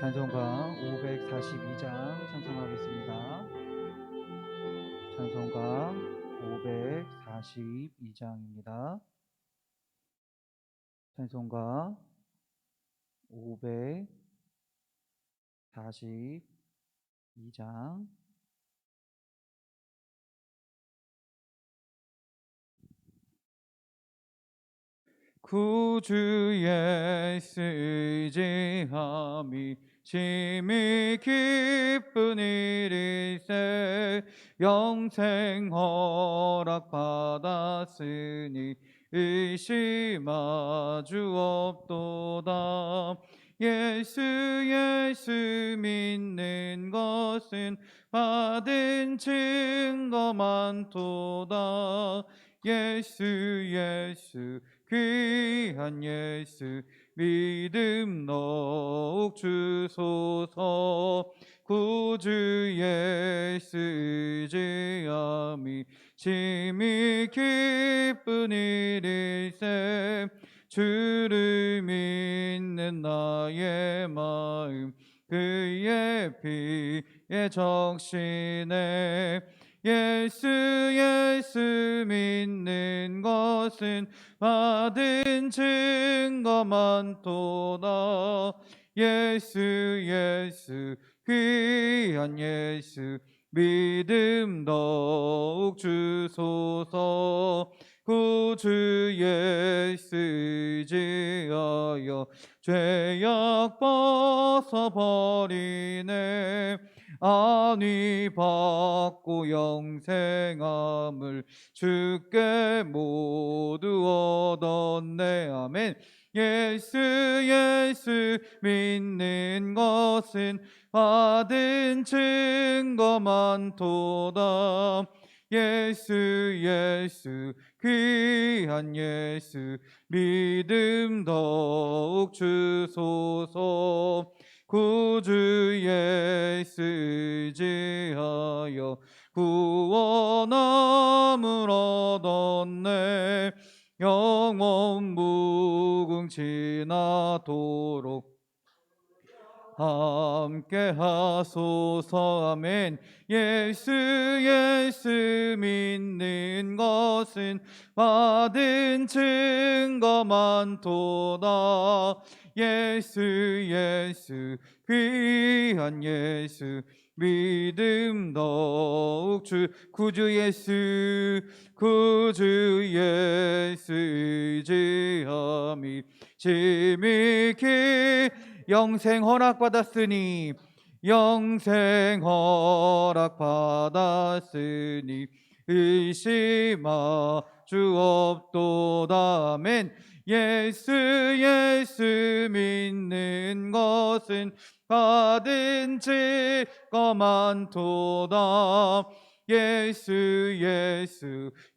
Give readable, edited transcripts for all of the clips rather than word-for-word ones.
찬송가 542장 찬송하겠습니다. 찬송가 542장입니다. 찬송가 542장. 구주 예수 의지함이 심히 기쁜 일일세. 영생 허락 받았으니 의심하주 없도다. 예수 믿는 것은 받은 증거 많도다. 예수 귀한 예수 믿음 더욱 주소서. 구주 예수 의지함이 심히 기쁜 일일세. 주를 믿는 나의 마음 그의 피에 적시네. 예수 믿는 것은 받은 증거 많도다. 예수 귀한 예수 믿음 더욱 주소서. 구주 예수 의지하여 죄악 벗어버리네. 안위 받고 영생함을 주께 모두 얻었네. 아멘. 예수 믿는 것은 받은 증거 많도다. 예수 귀한 예수 믿음 더욱 주소서. 구주 예수 의지하여 구원함을 얻었네. 영원 무궁지나도록 함께 하소서. 아멘. 예수 믿는 것은 받은 증거 많도다. 예수 귀한 예수 믿음 더욱 구주 예수 의지함이 심히 영생 허락받았으니 의심하 주 없도다. 아멘. 예수 믿는 것은 받은 증거 많도다. 예수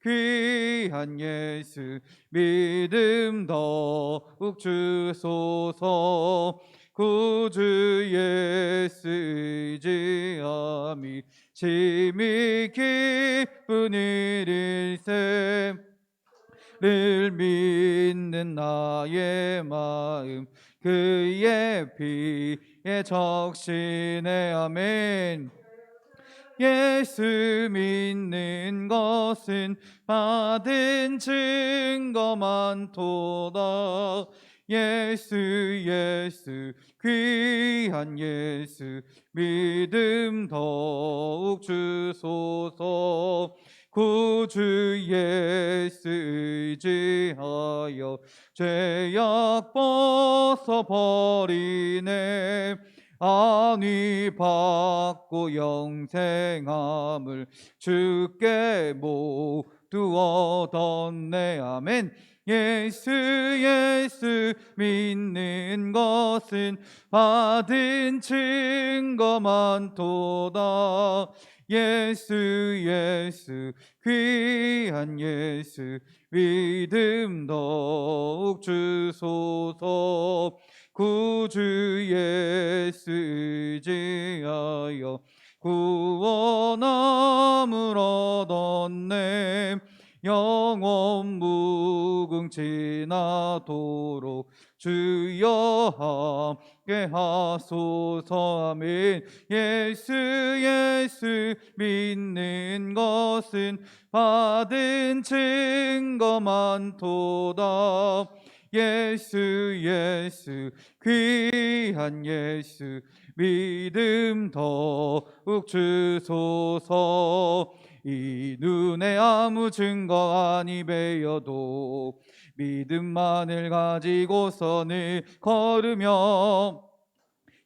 귀한 예수 믿음 더욱 주소서. 구주 예수 의지함이 심히 기쁜 일일세. 를 믿는 나의 마음 그의 피에 적시네. 아멘. 예수 믿는 것은 받은 증거 많도다. 예수 귀한 예수 믿음 더욱 주소서. 구주 예수 의지하여 죄악 벗어버리네. 안위 받고 영생함을 주께 모두 얻었네. 아멘. 예수 믿는 것은 받은 증거 많도다. 예수 귀한 예수 믿음 더욱 주소서. 구주 예수 의지하여 구원함을 얻었네. 영원 무궁지나도록 주여 함께 하소서. 아멘. 예수 예수 믿는 것은 받은 증거 많도다. 예수 예수 귀한 예수 믿음 더욱 주소서. 이 눈에 아무 증거 아니 배여도 믿음만을 가지고서는 걸으며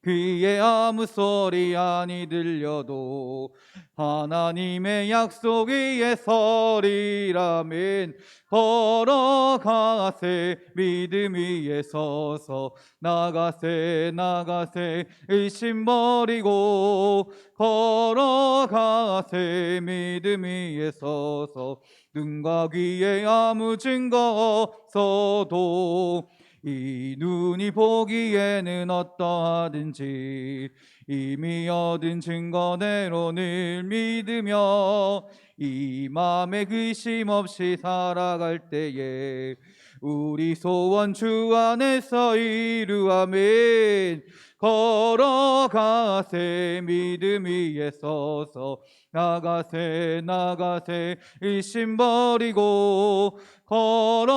귀에 아무 소리 아니 들려도 하나님의 약속 위에 서리라면 걸어가세 믿음 위에 서서 나가세 나가세 의심 버리고 걸어가세 믿음 위에 서서 눈과 귀에 아무 증거 없어도 이 눈이 보기에는 어떠하든지 이미 얻은 증거대로 늘 믿으며 이 맘에 의심 없이 살아갈 때에 우리 소원 주 안에서 이루아멘. 걸어가세 믿음 위에 서서 나가세 나가세 의심 버리고 걸어가세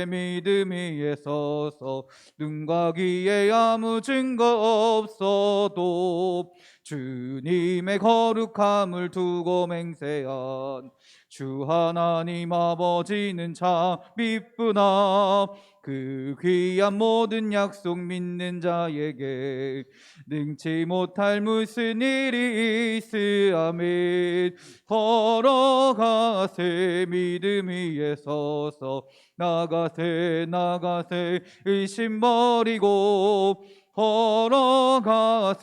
믿음 위에 서서 눈과 귀에 아무 증거 없어도 주님의 거룩함을 두고 맹세한 주 하나님 아버지는 참 미쁘나 그 귀한 모든 약속 믿는 자에게 능치 못할 무슨 일이 있으아멘. 걸어가세 믿음 위에 서서 나가세 나가세 의심 버리고 걸어가세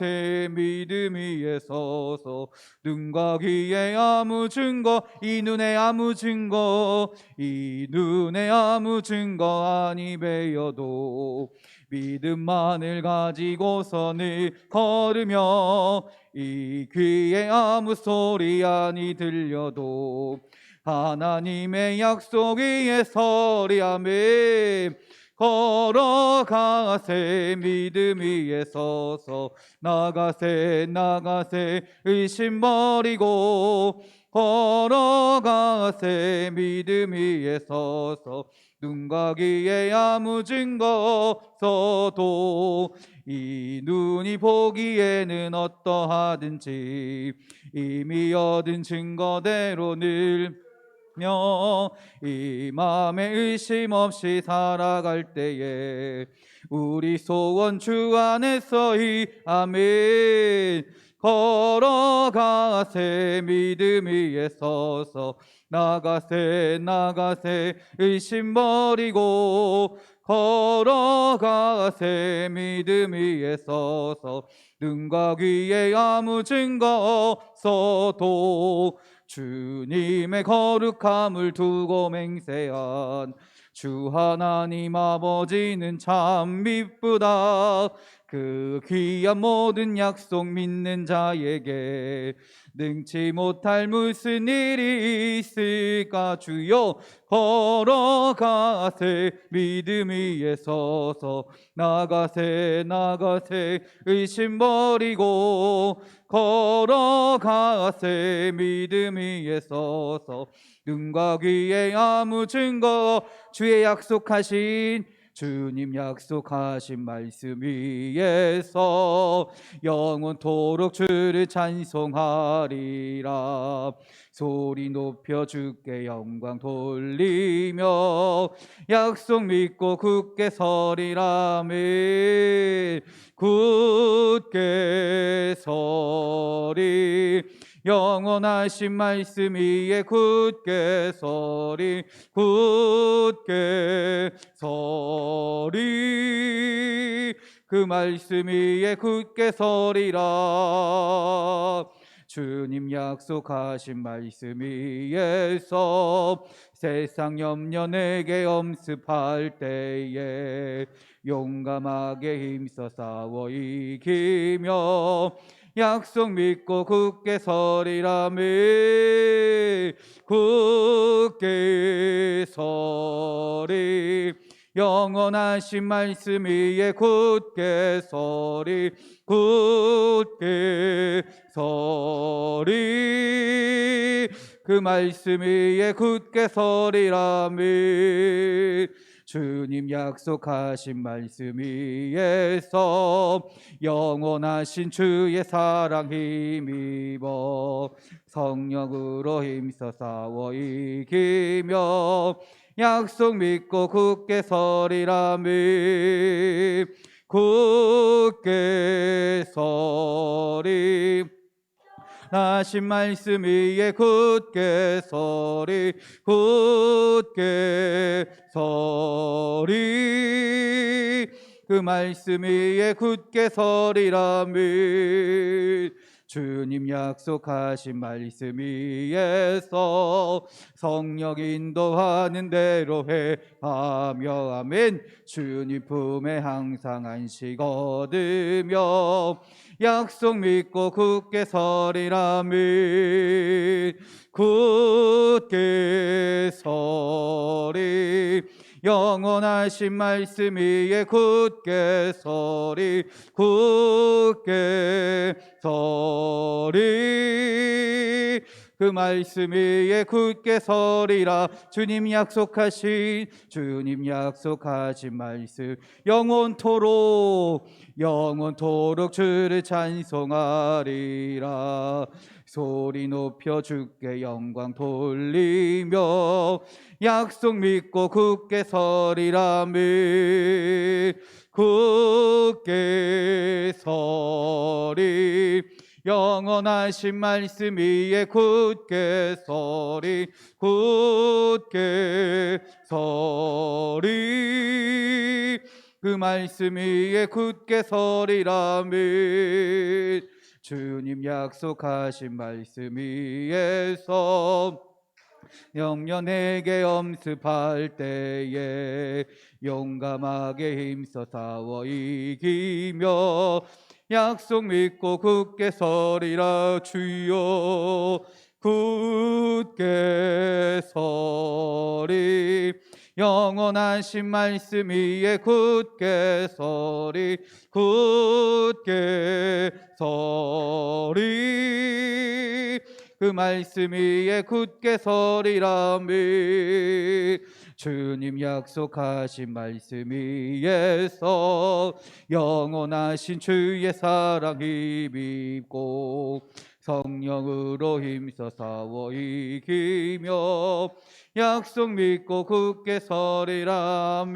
믿음 위에 서서 눈과 귀에 아무 증거 이 눈에 아무 증거 이 눈에 아무 증거 아니 배여도 믿음만을 가지고서는 걸으며 이 귀에 아무 소리 아니 들려도 하나님의 약속 위에 서리아멘. 걸어가세 믿음 위에 서서 나가세 나가세 의심 버리고 걸어가세 믿음 위에 서서 눈과 귀에 아무 증거 없어도 이 눈이 보기에는 어떠하든지 이미 얻은 증거대로 늘 이 마음에 의심 없이 살아갈 때에 우리 소원 주 안에서 아멘. 걸어가세 믿음 위에 서서 나가세 나가세 의심 버리고 걸어가세 믿음 위에 서서 눈과 귀에 아무 증거 없어도 주님의 거룩함을 두고 맹세한 주 하나님 아버지는 참 미쁘다. 그 귀한 모든 약속 믿는 자에게 능치 못할 무슨 일이 있을까. 주여 걸어가세 믿음 위에 서서 나가세 나가세 의심 버리고 걸어가세 믿음 위에 서서 눈과 귀에 아무 증거 주의 약속하신 주님 약속하신 말씀 위에서 영원토록 주를 찬송하리라. 소리 높여 주께 영광 돌리며 약속 믿고 굳게 서리라멘. 굳게 서리 영원하신 말씀 위에 굳게 서리 굳게 서리 그 말씀 위에 굳게 서리라. 주님 약속하신 말씀 위에서 세상 염려 내게 엄습할 때에 용감하게 힘써 싸워 이기며 약속 믿고 굳게 서리라며 굳게 서리 영원하신 말씀 위에 굳게 서리 굳게 서리 그 말씀 위에 굳게 서리라며 주님 약속하신 말씀 위에서 영원하신 주의 사랑 힘입어 성령으로 힘써 싸워 이기며 약속 믿고 굳게 서리라며 굳게 서리 하신 말씀 위에 굳게 서리 굳게 서리 그 말씀 위에 굳게 서리라며 주님 약속하신 말씀 위에서 성령 인도하는 대로 행하며 아멘 주님 품에 항상 안식 얻으며 약속 믿고 굳게 서리라며 굳게 서리 영원하신 말씀 위에 굳게 서리 굳게 서리 그 말씀 위에 굳게 서리라 주님 약속하신 말씀 영원토록 주를 찬송하리라 소리 높여 주께 영광 돌리며 약속 믿고 굳게 서리라며 굳게 서리 영원하신 말씀 위에 굳게 서리 굳게 서리 그 말씀 위에 굳게 서리라며 주님 약속하신 말씀 위에서 영년에게 엄습할 때에 용감하게 힘써 싸워 이기며 약속 믿고 굳게 서리라 주여 굳게 서리 영원하신 말씀 위에 굳게 서리 굳게 서리 그 말씀 위에 굳게 서리라며 주님 약속하신 말씀 위에서 영원하신 주의 사랑 힘입고 성령으로 힘써 싸워 이기며 약속 믿고 굳게 서리라며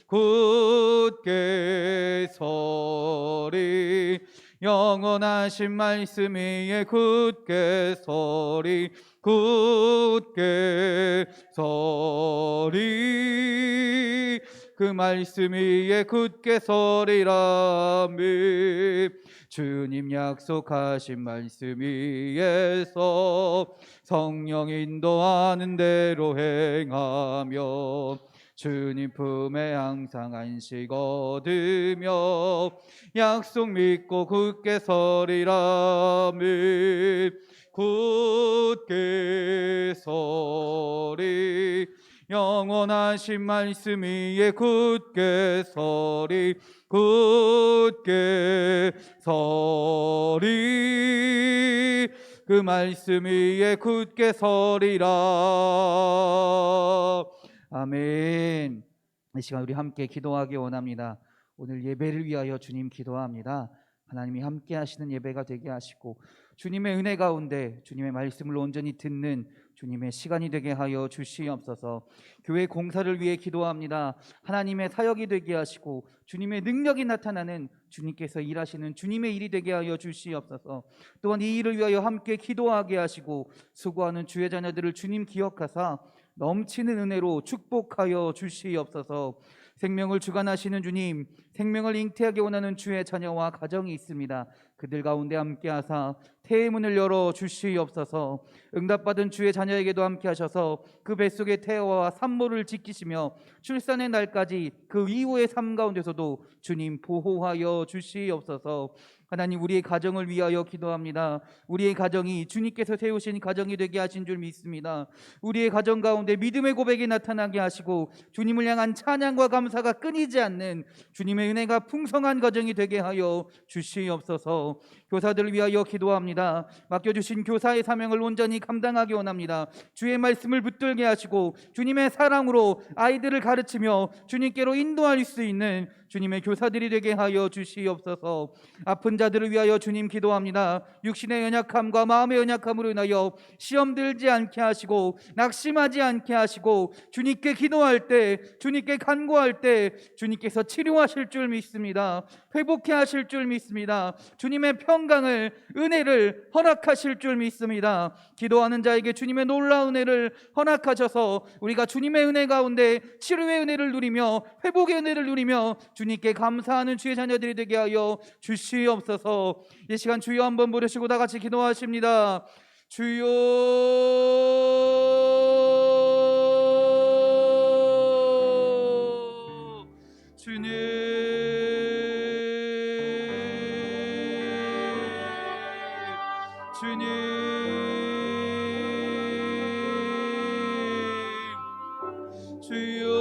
굳게 서리 영원하신 말씀 위에 굳게 서리 굳게 서리 그 말씀 위에 굳게 서리라며 주님 약속하신 말씀 위에서 성령 인도하는 대로 행하며 주님 품에 항상 안식 얻으며 약속 믿고 굳게 서리라며 굳게 서리 영원하신 말씀 위에 굳게 서리 굳게 서리 그 말씀 위에 굳게 서리라 아멘. 이 시간 우리 함께 기도하기 원합니다. 오늘 예배를 위하여 주님 기도합니다. 하나님이 함께 하시는 예배가 되게 하시고 주님의 은혜 가운데 주님의 말씀을 온전히 듣는 주님의 시간이 되게 하여 주시옵소서. 교회 공사를 위해 기도합니다. 하나님의 사역이 되게 하시고 주님의 능력이 나타나는 주님께서 일하시는 주님의 일이 되게 하여 주시옵소서. 또한 이 일을 위하여 함께 기도하게 하시고 수고하는 주의 자녀들을 주님 기억하사 넘치는 은혜로 축복하여 주시옵소서. 생명을 주관하시는 주님, 생명을 잉태하게 원하는 주의 자녀와 가정이 있습니다. 그들 가운데 함께하사 태의 문을 열어 주시옵소서. 응답받은 주의 자녀에게도 함께하셔서 그 뱃속의 태아와 산모를 지키시며 출산의 날까지 그 이후의 삶 가운데서도 주님 보호하여 주시옵소서. 하나님, 우리의 가정을 위하여 기도합니다. 우리의 가정이 주님께서 세우신 가정이 되게 하신 줄 믿습니다. 우리의 가정 가운데 믿음의 고백이 나타나게 하시고 주님을 향한 찬양과 감사가 끊이지 않는 주님의 은혜가 풍성한 가정이 되게 하여 주시옵소서. 교사들을 위하여 기도합니다. 맡겨주신 교사의 사명을 온전히 감당하기 원합니다. 주의 말씀을 붙들게 하시고 주님의 사랑으로 아이들을 가르치며 주님께로 인도할 수 있는 주님의 교사들이 되게 하여 주시옵소서. 아픈 자들을 위하여 주님 기도합니다. 육신의 연약함과 마음의 연약함으로 인하여 시험 들지 않게 하시고 낙심하지 않게 하시고 주님께 기도할 때, 주님께 간구할 때 주님께서 치료하실 줄 믿습니다. 회복해 하실 줄 믿습니다. 주님의 평강을, 은혜를 허락하실 줄 믿습니다. 기도하는 자에게 주님의 놀라운 은혜를 허락하셔서 우리가 주님의 은혜 가운데 치료의 은혜를 누리며 회복의 은혜를 누리며 주님께 감사하는 주의 자녀들이 되게 하여 주시옵소서. 이 시간 주여 한번 부르시고 다 같이 기도하십니다. 주여, 주님, 주님, 주여,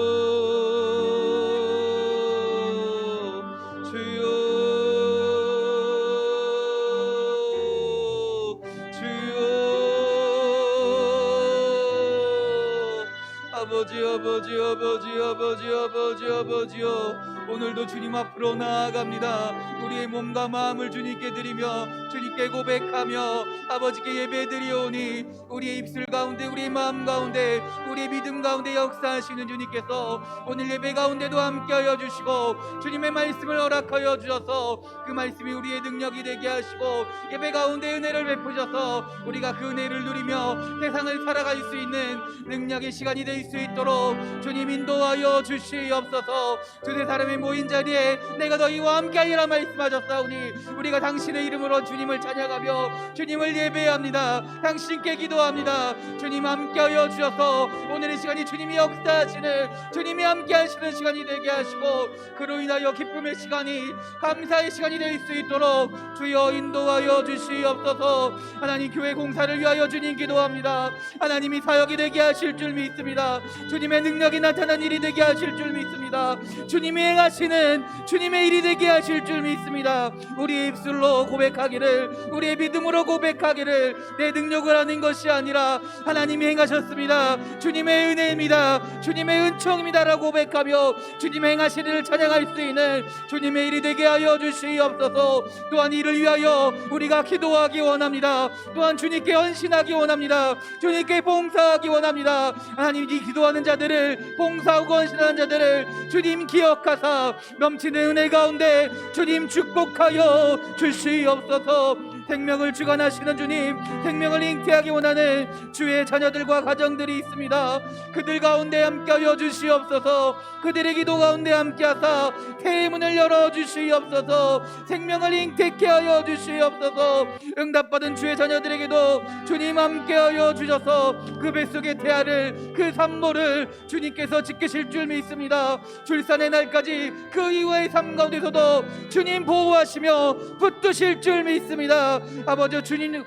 아버지요, 오늘도 주님 앞으로 나아갑니다. 우리의 몸과 마음을 주님께 드리며 주님께 고백하며 아버지께 예배드리오니 우리의 입술 가운데, 우리의 마음 가운데, 우리의 믿음 가운데 역사하시는 주님께서 오늘 예배 가운데도 함께하여 주시고 주님의 말씀을 허락하여 주셔서 그 말씀이 우리의 능력이 되게 하시고 예배 가운데 은혜를 베푸셔서 우리가 그 은혜를 누리며 세상을 살아갈 수 있는 능력의 시간이 될 수 있도록 주님 인도하여 주시옵소서. 주의 사람의 모인 자리에 내가 너희와 함께하리라 말씀하셨사오니 우리가 당신의 이름으로 주님을 찬양하며 주님을 예배합니다. 당신께 기도합니다. 주님 함께하여 주셔서 오늘의 시간이 주님이 역사하시는, 주님이 함께하시는 시간이 되게 하시고 그로 인하여 기쁨의 시간이, 감사의 시간이 될 수 있도록 주여 인도하여 주시옵소서. 하나님, 교회 공사를 위하여 주님 기도합니다. 하나님이 사역이 되게 하실 줄 믿습니다. 주님의 능력이 나타난 일이 되게 하실 줄 믿습니다. 주님이 행하시는 주님의 일이 되게 하실 줄 믿습니다. 우리의 입술로 고백하기를, 우리의 믿음으로 고백하기를 내 능력을 하는 것이 아니라 하나님이 행하셨습니다. 주님의 은혜입니다. 주님의 은총입니다라고 고백하며 주님의 행하시는 일을 찬양할 수 있는 주님의 일이 되게 하여 주시옵소서. 또한 이를 위하여 우리가 기도하기 원합니다. 또한 주님께 헌신하기 원합니다. 주님께 봉사하기 원합니다. 하나님, 이 기도하는 자들을, 봉사하고 헌신하는 자들을 주님 기억하사 넘치는 은혜 가운데 주님 축복하여 주시옵소서. 생명을 주관하시는 주님, 생명을 잉태하기 원하는 주의 자녀들과 가정들이 있습니다. 그들 가운데 함께하여 주시옵소서. 그들의 기도 가운데 함께하사 새해 문을 열어주시옵소서. 생명을 잉태케 하여 주시옵소서. 응답받은 주의 자녀들에게도 주님 함께하여 주셔서 그 뱃속의 태아를, 그 산모를 주님께서 지키실 줄 믿습니다. 출산의 날까지 그 이후의 삶 가운데서도 주님 보호하시며 붙드실 줄 믿습니다. 아버지, 주님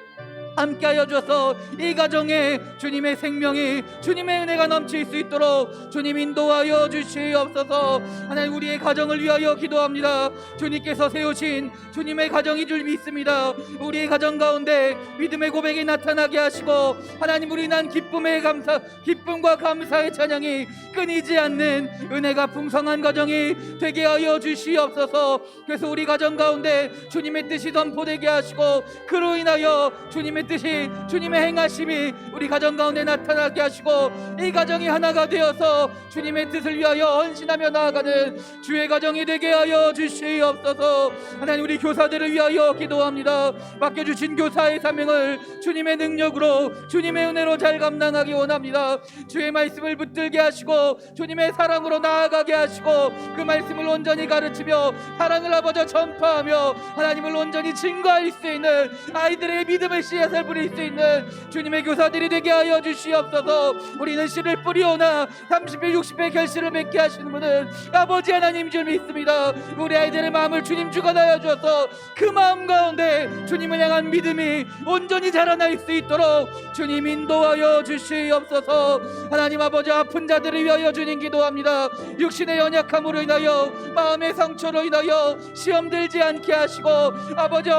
함께하여 주셔서 이 가정에 주님의 생명이, 주님의 은혜가 넘칠 수 있도록 주님 인도하여 주시옵소서. 하나님, 우리의 가정을 위하여 기도합니다. 주님께서 세우신 주님의 가정인 줄 믿습니다. 우리의 가정 가운데 믿음의 고백이 나타나게 하시고 하나님, 우리 난 기쁨과 감사의 찬양이 끊이지 않는 은혜가 풍성한 가정이 되게 하여 주시옵소서. 그래서 우리 가정 가운데 주님의 뜻이 선포되게 하시고 그로 인하여 주님의 뜻이, 주님의 행하심이 우리 가정 가운데 나타나게 하시고 이 가정이 하나가 되어서 주님의 뜻을 위하여 헌신하며 나아가는 주의 가정이 되게 하여 주시옵소서. 하나님, 우리 교사들을 위하여 기도합니다. 맡겨주신 교사의 사명을 주님의 능력으로, 주님의 은혜로 잘 감당하기 원합니다. 주의 말씀을 붙들게 하시고 하시고 주님의 사랑으로 나아가게 하시고 그 말씀을 온전히 가르치며 사랑을 아버지 전파하며 하나님을 온전히 증거할 수 있는 아이들의 믿음의 씨앗을 뿌릴 수 있는 주님의 교사들이 되게 하여 주시옵소서. 우리는 씨를 뿌리오나 30배 60배 결실을 맺게 하시는 분은 아버지 하나님 줄 믿습니다. 우리 아이들의 마음을 주님 주관하여 주어서 그 마음 가운데 주님을 향한 믿음이 온전히 자라날 수 있도록 주님 인도하여 주시옵소서. 하나님 아버지 아픈 자들을 위하여 주님 기도합니다. 육신의 연약함으로 인하여 마음의 상처로 인하여 시험 들지 않게 하시고 아버지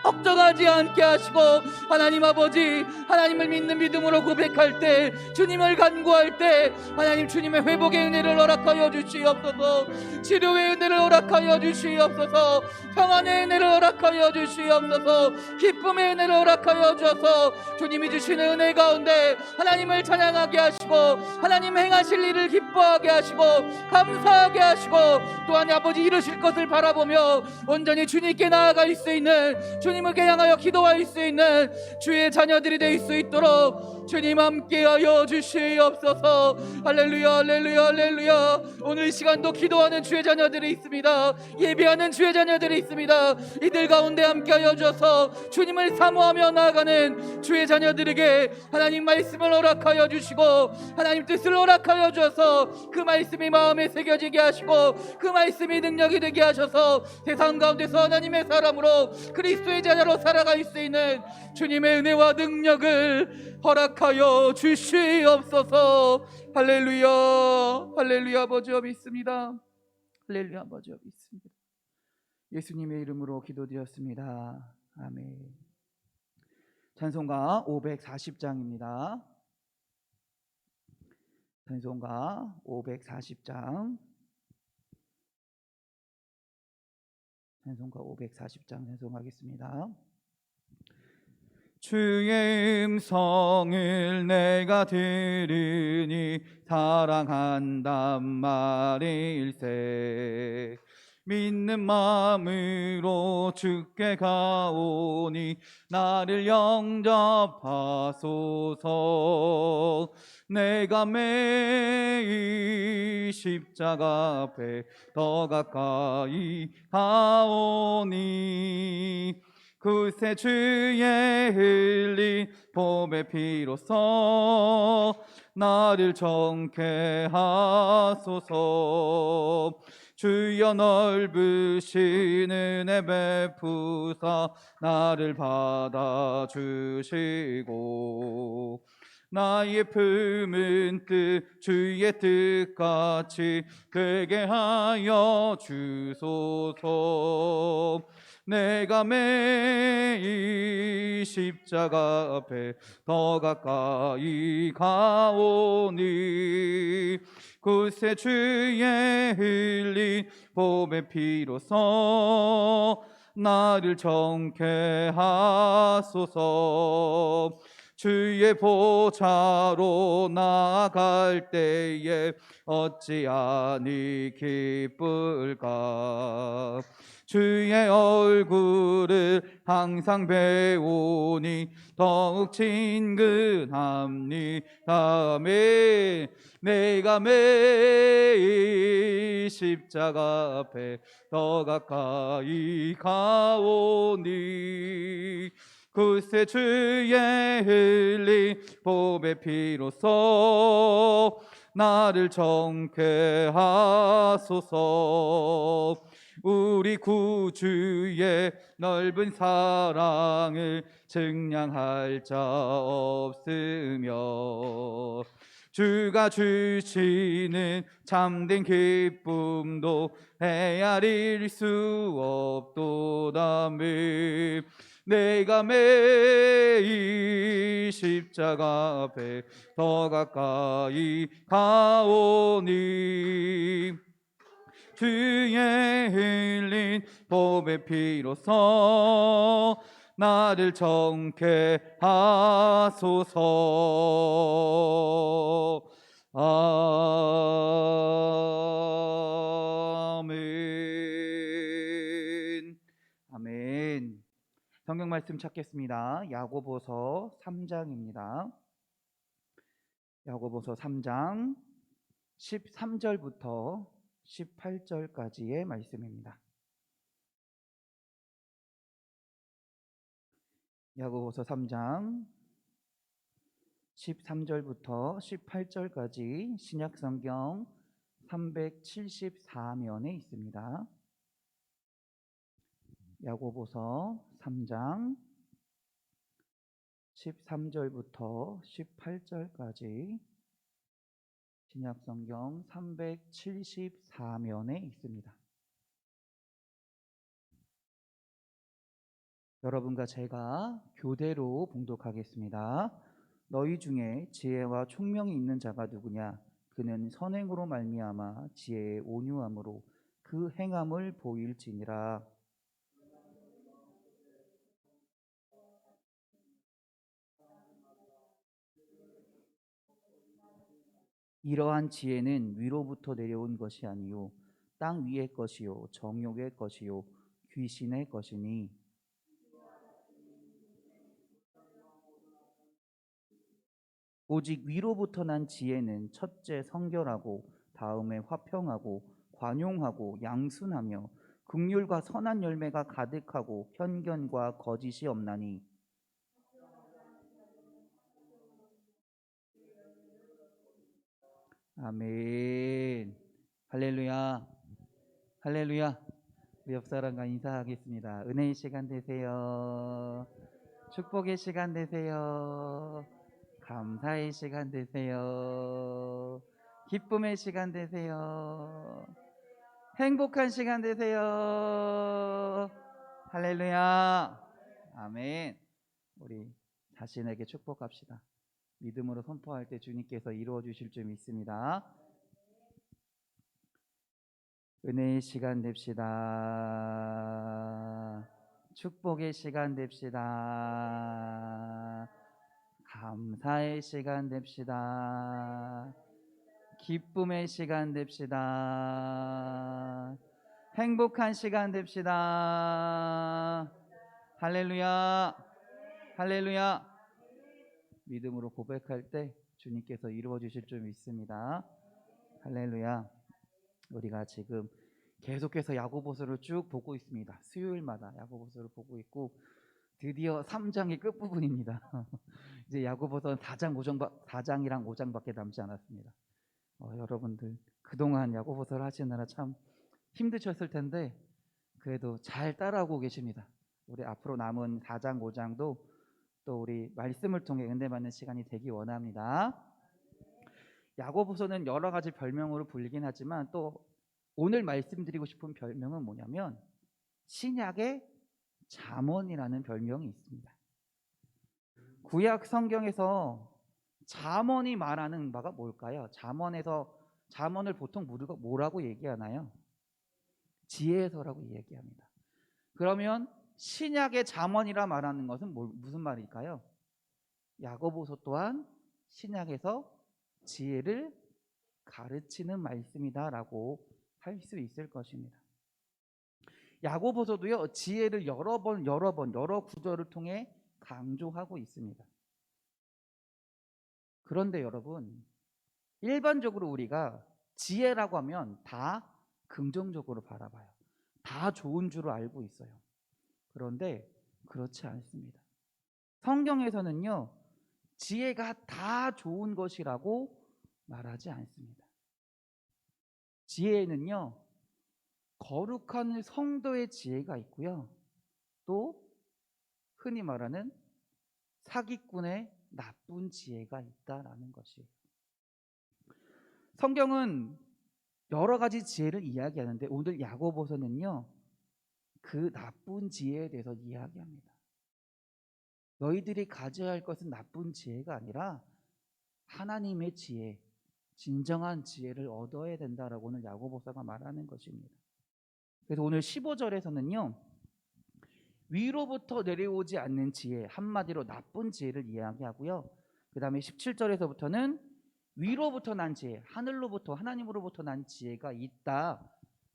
걱정하지 않게 하시고 하나님 아버지 하나님을 믿는 믿음으로 고백할 때 주님을 간구할 때 하나님 주님의 회복의 은혜를 허락하여 주시옵소서. 치료의 은혜를 허락하여 주시옵소서. 평안의 은혜를 허락하여 주시옵소서. 기쁨의 은혜를 허락하여 주셔서 주님이 주시는 은혜 가운데 하나님을 찬양하게 하시고 하나님 행하실 일을 기뻐하게 하시고 감사하게 하시고 또한 아버지 이루실 것을 바라보며 온전히 주님께 나아갈 수 있는 주님을 향하여 기도할 수 있는 주의 자녀들이 될 수 있도록 주님 함께하여 주시옵소서. 할렐루야 할렐루야 할렐루야. 오늘 시간도 기도하는 주의 자녀들이 있습니다. 예배하는 주의 자녀들이 있습니다. 이들 가운데 함께하여 주셔서 주님을 사모하며 나아가는 주의 자녀들에게 하나님 말씀을 허락하여 주시고 하나님 뜻을 허락하여 주셔서 그 말씀이 마음에 새겨지게 하시고 그 말씀이 능력이 되게 하셔서 세상 가운데서 하나님의 사람으로 그리스도의 자녀로 살아갈 수 있는 주님의 은혜와 능력을 허락하여 주시옵소서. 할렐루야 할렐루야. 아버지여 믿습니다. 할렐루야 아버지여 믿습니다. 예수님의 이름으로 기도드렸습니다. 아멘. 찬송가 540장입니다. 찬송가 540장. 찬송가 540장 찬송하겠습니다. 주의 음성을 내가 들으니 사랑한단 말일세. 믿는 마음으로 주께 가오니 나를 영접하소서. 내가 매일 십자가 앞에 더 가까이 가오니 그새 주의 흘린 봄의 피로써 나를 정케 하소서. 주여 넓으신 은혜 베푸사 나를 받아주시고 나의 품은 뜻 주의 뜻같이 되게 하여 주소서. 내가 매일 십자가 앞에 더 가까이 가오니 그새 주의 흘린 봄의 피로써 나를 정케 하소서. 주의 보좌로 나아갈 때에 어찌하니 기쁠까. 주의 얼굴을 항상 배우니 더욱 친근합니다. 내가 매일 십자가 앞에 더 가까이 가오니 그새 주의 흘린 봄의 피로써 나를 정케 하소서. 우리 구주의 넓은 사랑을 증량할 자 없으며 주가 주시는 참된 기쁨도 헤아릴 수 없도다며. 내가 매일 십자가 앞에 더 가까이 가오니 주의 흘린 봄의 피로써 나를 정케 하소서. 아멘. 아멘. 성경 말씀 찾겠습니다. 야고보서 3장입니다. 야고보서 3장 13절부터 18절까지의 말씀입니다. 야고보서 3장 13절부터 18절까지 신약성경 374면에 있습니다. 야고보서 3장 13절부터 18절까지 신약성경 374면에 있습니다. 여러분과 제가 교대로 봉독하겠습니다. 너희 중에 지혜와 총명이 있는 자가 누구냐? 그는 선행으로 말미암아 지혜의 온유함으로 그 행함을 보일지니라. 이러한 지혜는 위로부터 내려온 것이 아니요 땅 위의 것이요 정욕의 것이요 귀신의 것이니 오직 위로부터 난 지혜는 첫째 성결하고 다음에 화평하고 관용하고 양순하며 긍휼과 선한 열매가 가득하고 편견과 거짓이 없나니 아멘. 할렐루야. 할렐루야. 우리 옆 사람과 인사하겠습니다. 은혜의 시간 되세요. 축복의 시간 되세요. 감사의 시간 되세요. 기쁨의 시간 되세요. 행복한 시간 되세요. 할렐루야. 아멘. 우리 자신에게 축복합시다. 믿음으로 선포할 때 주님께서 이루어 주실 줄 믿습니다. 은혜의 시간 됩시다. 축복의 시간 됩시다. 감사의 시간 됩시다. 기쁨의 시간 됩시다. 행복한 시간 됩시다. 할렐루야. 할렐루야. 믿음으로 고백할 때 주님께서 이루어 주실 줄 믿습니다. 할렐루야. 우리가 지금 계속해서 야고보서를 쭉 보고 있습니다. 수요일마다 야고보서를 보고 있고 드디어 3장의 끝부분입니다. 이제 야고보서는 4장이랑 5장밖에 남지 않았습니다. 여러분들 그동안 야고보서를 하시느라 참 힘드셨을 텐데 그래도 잘 따라오고 계십니다. 우리 앞으로 남은 4장, 5장도 또 우리 말씀을 통해 은혜 받는 시간이 되기 원합니다. 야고보서는 여러 가지 별명으로 불리긴 하지만 또 오늘 말씀드리고 싶은 별명은 뭐냐면 신약의 잠언이라는 별명이 있습니다. 구약 성경에서 잠언이 말하는 바가 뭘까요? 잠언을 보통 뭐라고 얘기하나요? 지혜서라고 얘기합니다. 그러면 신약의 잠언이라 말하는 것은 무슨 말일까요? 야고보서 또한 신약에서 지혜를 가르치는 말씀이다라고 할 수 있을 것입니다. 야고보서도요 지혜를 여러 구절을 통해 강조하고 있습니다. 그런데 여러분, 일반적으로 우리가 지혜라고 하면 다 긍정적으로 바라봐요. 다 좋은 줄 알고 있어요. 그런데 그렇지 않습니다. 성경에서는요 지혜가 다 좋은 것이라고 말하지 않습니다. 지혜에는요 거룩한 성도의 지혜가 있고요, 또 흔히 말하는 사기꾼의 나쁜 지혜가 있다라는 것이에요. 성경은 여러 가지 지혜를 이야기하는데 오늘 야고보서는요 그 나쁜 지혜에 대해서 이야기합니다. 너희들이 가져야 할 것은 나쁜 지혜가 아니라 하나님의 지혜, 진정한 지혜를 얻어야 된다라고 오늘 야고보서가 말하는 것입니다. 그래서 오늘 15절에서는요 위로부터 내려오지 않는 지혜, 한마디로 나쁜 지혜를 이야기하고요, 그 다음에 17절에서부터는 위로부터 난 지혜, 하나님으로부터 난 지혜가 있다,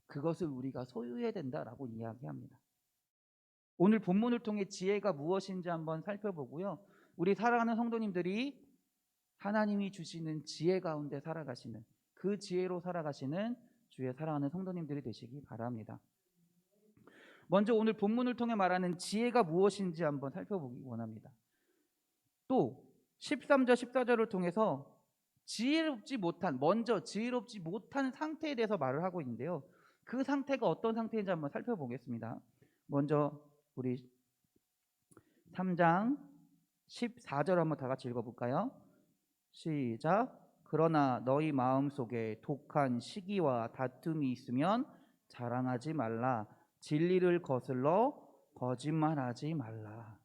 그것을 우리가 소유해야 된다라고 이야기합니다. 오늘 본문을 통해 지혜가 무엇인지 한번 살펴보고요, 우리 사랑하는 성도님들이 하나님이 주시는 지혜 가운데 살아가시는 그 지혜로 살아가시는 주의 사랑하는 성도님들이 되시기 바랍니다. 먼저 오늘 본문을 통해 말하는 지혜가 무엇인지 한번 살펴보기 원합니다. 또 13절 14절을 통해서 지혜롭지 못한 상태에 대해서 말을 하고 있는데요. 그 상태가 어떤 상태인지 한번 살펴보겠습니다. 먼저 우리 3장 14절 한번 다 같이 읽어볼까요? 시작. 그러나 너희 마음속에 독한 시기와 다툼이 있으면 자랑하지 말라. 진리를 거슬러 거짓말하지 말라.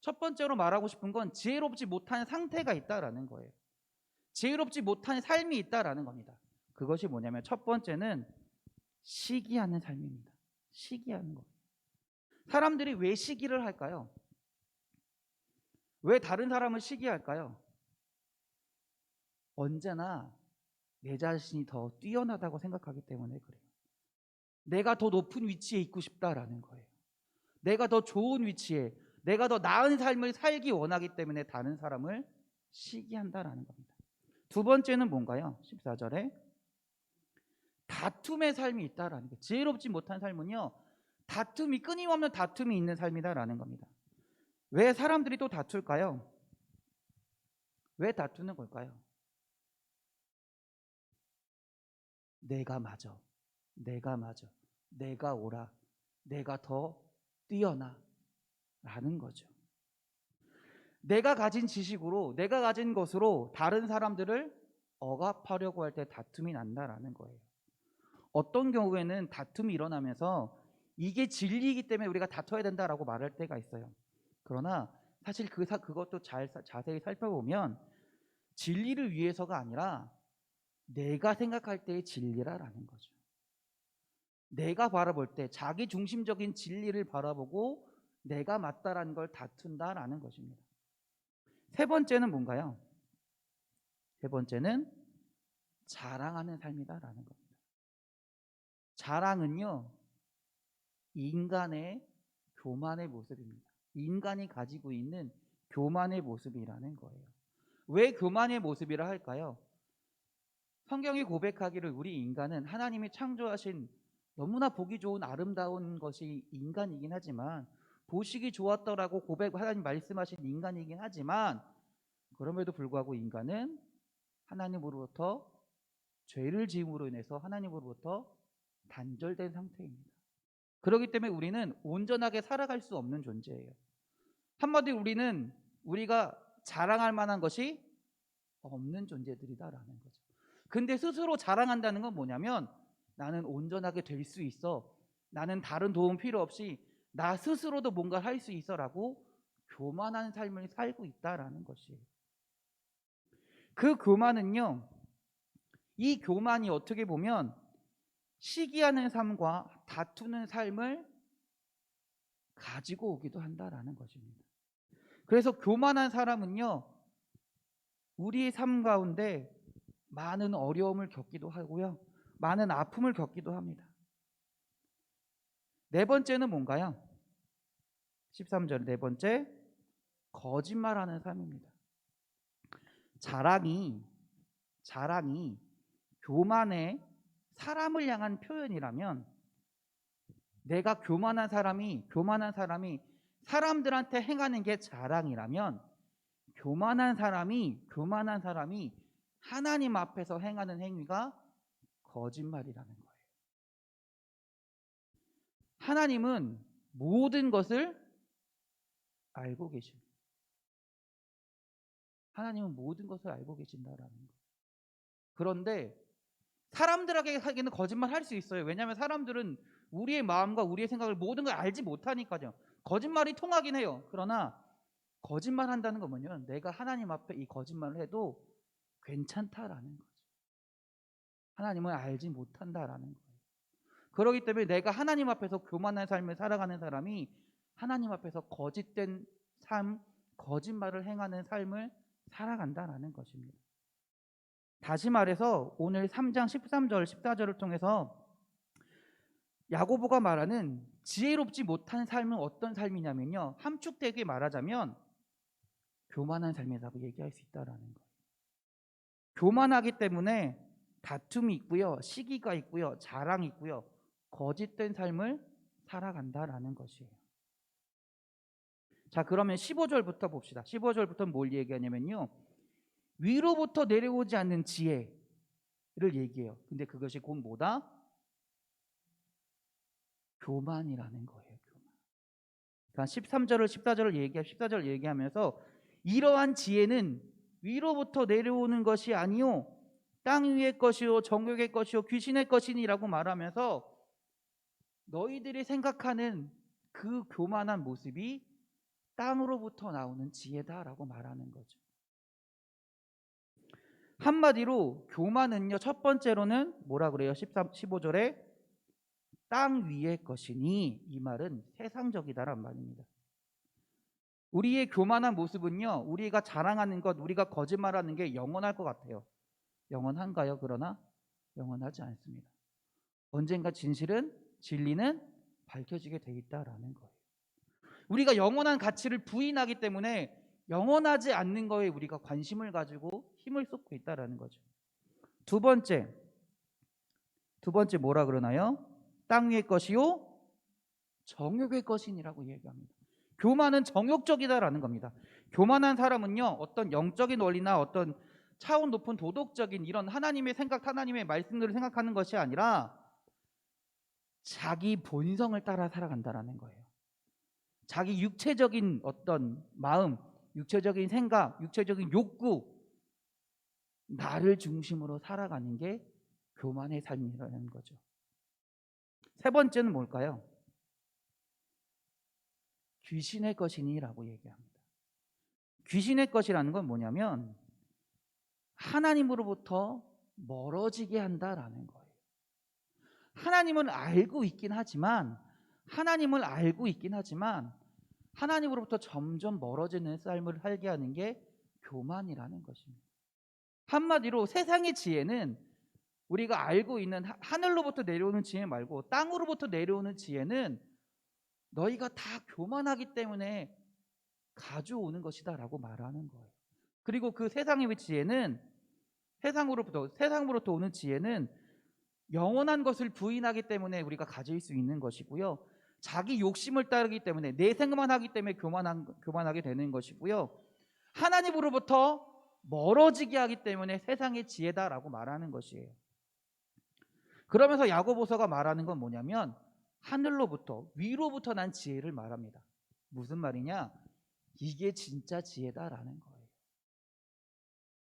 첫 번째로 말하고 싶은 건 지혜롭지 못한 상태가 있다라는 거예요. 지혜롭지 못한 삶이 있다라는 겁니다. 그것이 뭐냐면 첫 번째는 시기하는 삶입니다. 시기하는 거. 사람들이 왜 시기를 할까요? 왜 다른 사람을 시기할까요? 언제나 내 자신이 더 뛰어나다고 생각하기 때문에 그래요. 내가 더 높은 위치에 있고 싶다라는 거예요. 내가 더 좋은 위치에, 내가 더 나은 삶을 살기 원하기 때문에 다른 사람을 시기한다라는 겁니다. 두 번째는 뭔가요? 14절에 다툼의 삶이 있다라는 거예요. 지혜롭지 못한 삶은요, 끊임없는 다툼이 있는 삶이다라는 겁니다. 왜 사람들이 또 다툴까요? 왜 다투는 걸까요? 내가 맞아, 내가 옳아, 내가 더 뛰어나 라는 거죠. 내가 가진 지식으로, 내가 가진 것으로 다른 사람들을 억압하려고 할 때 다툼이 난다라는 거예요. 어떤 경우에는 다툼이 일어나면서 이게 진리이기 때문에 우리가 다퉈야 된다라고 말할 때가 있어요. 그러나 사실 그것도 자세히 살펴보면 진리를 위해서가 아니라 내가 생각할 때의 진리라는 거죠. 내가 바라볼 때 자기 중심적인 진리를 바라보고 내가 맞다라는 걸 다툰다라는 것입니다. 세 번째는 뭔가요? 세 번째는 자랑하는 삶이다라는 겁니다. 자랑은요, 인간의 교만의 모습입니다. 인간이 가지고 있는 교만의 모습이라는 거예요. 왜 교만의 모습이라 할까요? 성경이 고백하기를 우리 인간은 하나님이 창조하신 너무나 보기 좋은 아름다운 것이 인간이긴 하지만, 보시기 좋았더라고 하나님 말씀하신 인간이긴 하지만, 그럼에도 불구하고 인간은 하나님으로부터 죄를 지음으로 인해서 하나님으로부터 단절된 상태입니다. 그렇기 때문에 우리는 온전하게 살아갈 수 없는 존재예요. 한마디로 우리가 자랑할 만한 것이 없는 존재들이다라는 거죠. 근데 스스로 자랑한다는 건 뭐냐면, 나는 온전하게 될 수 있어, 나는 다른 도움 필요 없이 나 스스로도 뭔가 할 수 있어라고 교만한 삶을 살고 있다라는 것이에요. 그 교만은요, 이 교만이 어떻게 보면 시기하는 삶과 다투는 삶을 가지고 오기도 한다라는 것입니다. 그래서 교만한 사람은요, 우리의 삶 가운데 많은 어려움을 겪기도 하고요, 많은 아픔을 겪기도 합니다. 네 번째는 뭔가요? 13절 네 번째, 거짓말하는 삶입니다. 자랑이 교만의 사람을 향한 표현이라면, 내가 교만한 사람이 사람들한테 행하는 게 자랑이라면, 교만한 사람이 하나님 앞에서 행하는 행위가 거짓말이라는 거예요. 하나님은 모든 것을 알고 계십니다. 하나님은 모든 것을 알고 계신다라는 거예요. 그런데 사람들에게 하기는 거짓말 할 수 있어요. 왜냐하면 사람들은 우리의 마음과 우리의 생각을 모든 걸 알지 못하니까요. 거짓말이 통하긴 해요. 그러나 거짓말 한다는 건 뭐냐면, 내가 하나님 앞에 이 거짓말을 해도 괜찮다라는 거죠. 하나님은 알지 못한다라는 거예요. 그렇기 때문에 내가 하나님 앞에서 교만한 삶을 살아가는 사람이 하나님 앞에서 거짓된 삶, 거짓말을 행하는 삶을 살아간다라는 것입니다. 다시 말해서 오늘 3장 13절 14절을 통해서 야고보가 말하는 지혜롭지 못한 삶은 어떤 삶이냐면요, 함축되게 말하자면 교만한 삶이라고 얘기할 수 있다라는 거예요. 교만하기 때문에 다툼이 있고요, 시기가 있고요, 자랑이 있고요, 거짓된 삶을 살아간다라는 것이에요. 자, 그러면 15절부터 봅시다. 15절부터 뭘 얘기하냐면요, 위로부터 내려오지 않는 지혜를 얘기해요. 근데 그것이 곧 뭐다? 교만이라는 거예요. 교만. 그러니까 13절을 14절을 얘기하면서 이러한 지혜는 위로부터 내려오는 것이 아니요 땅 위의 것이요 정욕의 것이요 귀신의 것이니라고 말하면서 너희들이 생각하는 그 교만한 모습이 땅으로부터 나오는 지혜다라고 말하는 거죠. 한마디로 교만은요, 첫 번째로는 뭐라 그래요? 15절에 땅 위의 것이니, 이 말은 세상적이다란 말입니다. 우리의 교만한 모습은요, 우리가 자랑하는 것, 우리가 거짓말하는 게 영원할 것 같아요. 영원한가요? 그러나 영원하지 않습니다. 언젠가 진리는 밝혀지게 돼 있다라는 거예요. 우리가 영원한 가치를 부인하기 때문에 영원하지 않는 거에 우리가 관심을 가지고 힘을 쏟고 있다라는 거죠. 두 번째 뭐라 그러나요? 땅 위의 것이요 정욕의 것이니라고 얘기합니다. 교만은 정욕적이다라는 겁니다. 교만한 사람은요, 어떤 영적인 원리나 어떤 차원 높은 도덕적인 이런 하나님의 생각, 하나님의 말씀들을 생각하는 것이 아니라 자기 본성을 따라 살아간다라는 거예요. 자기 육체적인 어떤 마음, 육체적인 생각, 육체적인 욕구, 나를 중심으로 살아가는 게 교만의 삶이라는 거죠. 세 번째는 뭘까요? 귀신의 것이니라고 얘기합니다. 귀신의 것이라는 건 뭐냐면 하나님으로부터 멀어지게 한다라는 거예요. 하나님을 알고 있긴 하지만 하나님으로부터 점점 멀어지는 삶을 살게 하는 게 교만이라는 것입니다. 한마디로 세상의 지혜는 우리가 알고 있는 하늘로부터 내려오는 지혜 말고 땅으로부터 내려오는 지혜는 너희가 다 교만하기 때문에 가져오는 것이다 라고 말하는 거예요. 그리고 그 세상의 지혜는 세상으로부터 오는 지혜는 영원한 것을 부인하기 때문에 우리가 가질 수 있는 것이고요, 자기 욕심을 따르기 때문에 내 생각만 하기 때문에 교만하게 되는 것이고요, 하나님으로부터 멀어지게 하기 때문에 세상의 지혜다라고 말하는 것이에요. 그러면서 야고보서가 말하는 건 뭐냐면 하늘로부터 위로부터 난 지혜를 말합니다. 무슨 말이냐? 이게 진짜 지혜다라는 거예요.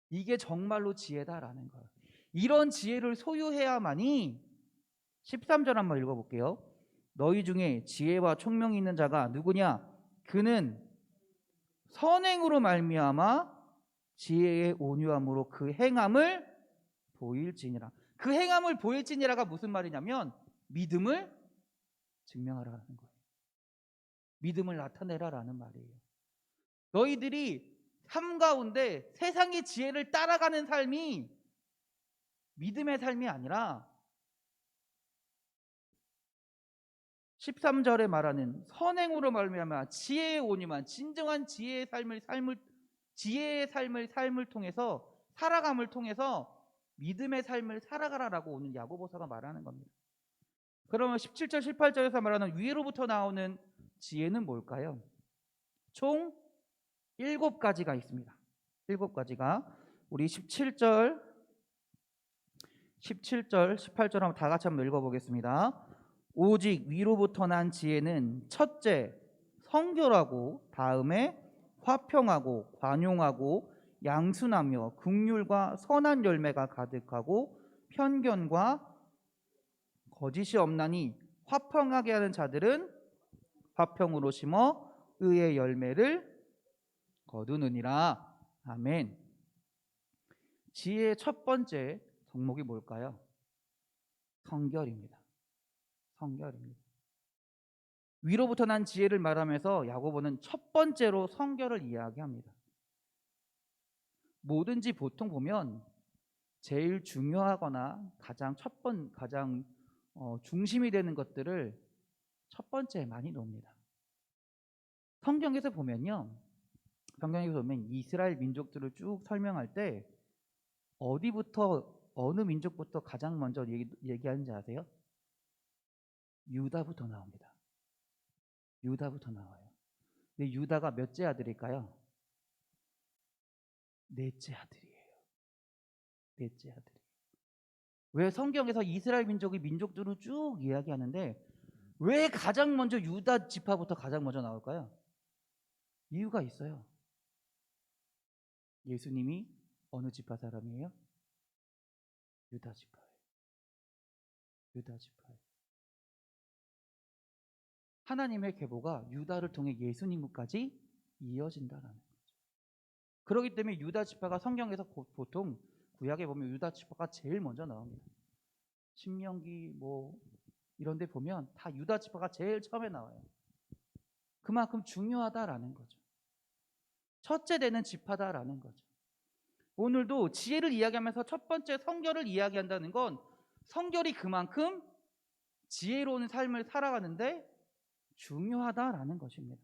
이게 정말로 지혜다라는 거예요. 이런 지혜를 소유해야만이 13절 한번 읽어볼게요. 너희 중에 지혜와 총명이 있는 자가 누구냐? 그는 선행으로 말미암아 지혜의 온유함으로 그 행함을 보일지니라. 그 행함을 보일지니라가 무슨 말이냐면 믿음을 증명하라는 거예요. 믿음을 나타내라라는 말이에요. 너희들이 삶 가운데 세상의 지혜를 따라가는 삶이 믿음의 삶이 아니라 13절에 말하는 선행으로 말미암아 지혜의 온유만, 진정한 지혜의 삶을 통해서, 살아감을 통해서 믿음의 삶을 살아가라라고 오늘 야고보서가 말하는 겁니다. 그러면 17절 18절에서 말하는 위로부터 나오는 지혜는 뭘까요? 총 7가지가 있습니다. 7가지가 우리 17절 18절 한번 다 같이 한번 읽어보겠습니다. 오직 위로부터 난 지혜는 첫째 성결하고, 다음에 화평하고 관용하고 양순하며 긍휼과 선한 열매가 가득하고 편견과 거짓이 없나니 화평하게 하는 자들은 화평으로 심어 의의 열매를 거두느니라. 아멘. 지혜의 첫 번째 덕목이 뭘까요? 성결입니다. 성결입니다. 위로부터 난 지혜를 말하면서 야고보는 첫 번째로 성결을 이야기합니다. 뭐든지 보통 보면 제일 중요하거나 가장 중심이 되는 것들을 첫 번째에 많이 놓습니다. 성경에서 보면 이스라엘 민족들을 쭉 설명할 때 어디부터 어느 민족부터 가장 먼저 얘기하는지 아세요? 유다부터 나옵니다. 유다부터 나와요. 근데 유다가 몇째 아들일까요? 넷째 아들이에요. 넷째 아들. 왜 성경에서 이스라엘 민족의 민족들을 쭉 이야기하는데 왜 가장 먼저 유다 지파부터 가장 먼저 나올까요? 이유가 있어요. 예수님이 어느 지파 사람이에요? 유다 지파예요. 유다 지파예요. 하나님의 계보가 유다를 통해 예수님까지 이어진다라는 거죠. 그렇기 때문에 유다 지파가 성경에서 보통 구약에 보면 유다 지파가 제일 먼저 나옵니다. 신명기 뭐 이런 데 보면 다 유다 지파가 제일 처음에 나와요. 그만큼 중요하다라는 거죠. 첫째 되는 지파다라는 거죠. 오늘도 지혜를 이야기하면서 첫 번째 성결을 이야기한다는 건 성결이 그만큼 지혜로운 삶을 살아가는데 중요하다라는 것입니다.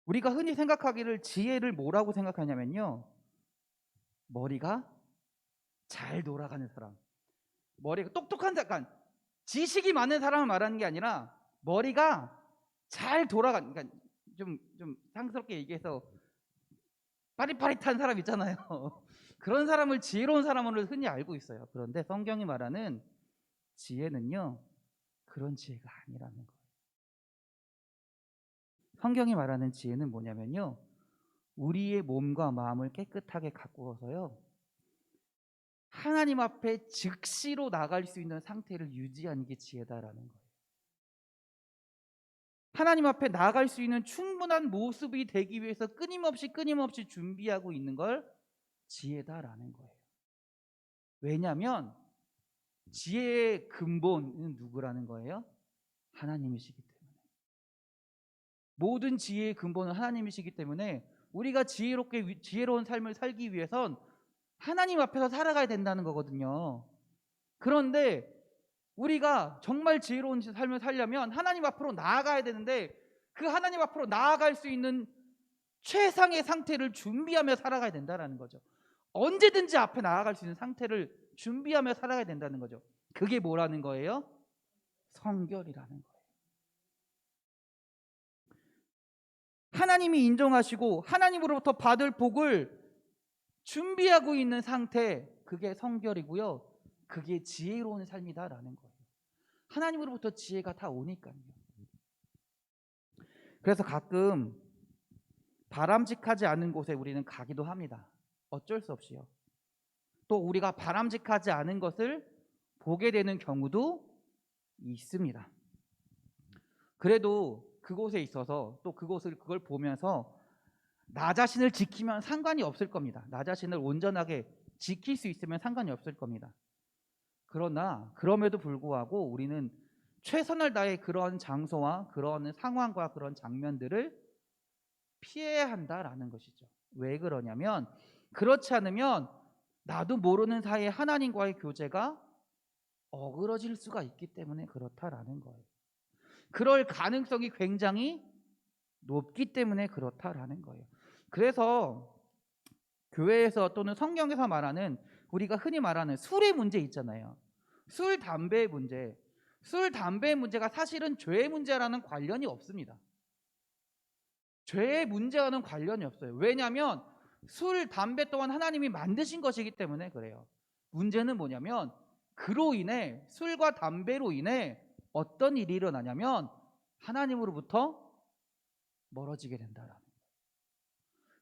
우리가 흔히 생각하기를 지혜를 뭐라고 생각하냐면요, 머리가 잘 돌아가는 사람, 머리가 똑똑한 사람, 지식이 많은 사람을 말하는 게 아니라 머리가 잘 돌아가는, 그러니까 좀 상스럽게 얘기해서 빠릿빠릿한 사람 있잖아요. 그런 사람을 지혜로운 사람으로 흔히 알고 있어요. 그런데 성경이 말하는 지혜는요, 그런 지혜가 아니라는 거예요. 성경이 말하는 지혜는 뭐냐면요, 우리의 몸과 마음을 깨끗하게 가꾸어서요, 하나님 앞에 즉시로 나갈 수 있는 상태를 유지하는 게 지혜다라는 거예요. 하나님 앞에 나갈 수 있는 충분한 모습이 되기 위해서 끊임없이 준비하고 있는 걸 지혜다라는 거예요. 왜냐하면 지혜의 근본은 누구라는 거예요? 하나님이시기 때문에. 모든 지혜의 근본은 하나님이시기 때문에 우리가 지혜로운 삶을 살기 위해선 하나님 앞에서 살아가야 된다는 거거든요. 그런데 우리가 정말 지혜로운 삶을 살려면 하나님 앞으로 나아가야 되는데 그 하나님 앞으로 나아갈 수 있는 최상의 상태를 준비하며 살아가야 된다는 거죠. 언제든지 앞에 나아갈 수 있는 상태를 준비하며 살아가야 된다는 거죠. 그게 뭐라는 거예요? 성결이라는 거예요. 하나님이 인정하시고 하나님으로부터 받을 복을 준비하고 있는 상태, 그게 성결이고요. 그게 지혜로운 삶이다라는 거예요. 하나님으로부터 지혜가 다 오니까요. 그래서 가끔 바람직하지 않은 곳에 우리는 가기도 합니다. 어쩔 수 없이요. 또 우리가 바람직하지 않은 것을 보게 되는 경우도 있습니다. 그래도 그곳에 있어서 또 그걸 보면서 나 자신을 지키면 상관이 없을 겁니다. 나 자신을 온전하게 지킬 수 있으면 상관이 없을 겁니다. 그러나 그럼에도 불구하고 우리는 최선을 다해 그런 장소와 그런 상황과 그런 장면들을 피해야 한다라는 것이죠. 왜 그러냐면 그렇지 않으면 나도 모르는 사이에 하나님과의 교제가 어그러질 수가 있기 때문에 그렇다라는 거예요. 그럴 가능성이 굉장히 높기 때문에 그렇다라는 거예요. 그래서 교회에서 또는 성경에서 말하는 우리가 흔히 말하는 술의 문제 있잖아요. 술, 담배의 문제. 술, 담배의 문제가 사실은 죄의 문제라는 관련이 없습니다. 죄의 문제와는 관련이 없어요. 왜냐하면 술, 담배 또한 하나님이 만드신 것이기 때문에 그래요. 문제는 뭐냐면 그로 인해 술과 담배로 인해 어떤 일이 일어나냐면 하나님으로부터 멀어지게 된다라는 거예요.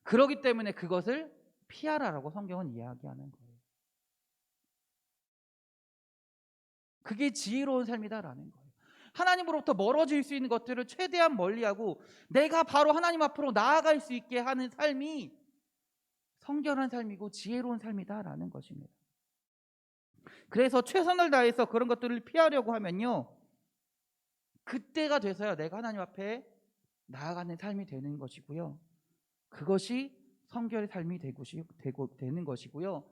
그렇기 때문에 그것을 피하라라고 성경은 이야기하는 거예요. 그게 지혜로운 삶이다라는 거예요. 하나님으로부터 멀어질 수 있는 것들을 최대한 멀리하고 내가 바로 하나님 앞으로 나아갈 수 있게 하는 삶이 성결한 삶이고 지혜로운 삶이다라는 것입니다. 그래서 최선을 다해서 그런 것들을 피하려고 하면요, 그때가 돼서야 내가 하나님 앞에 나아가는 삶이 되는 것이고요. 그것이 성결의 삶이 되는 것이고요.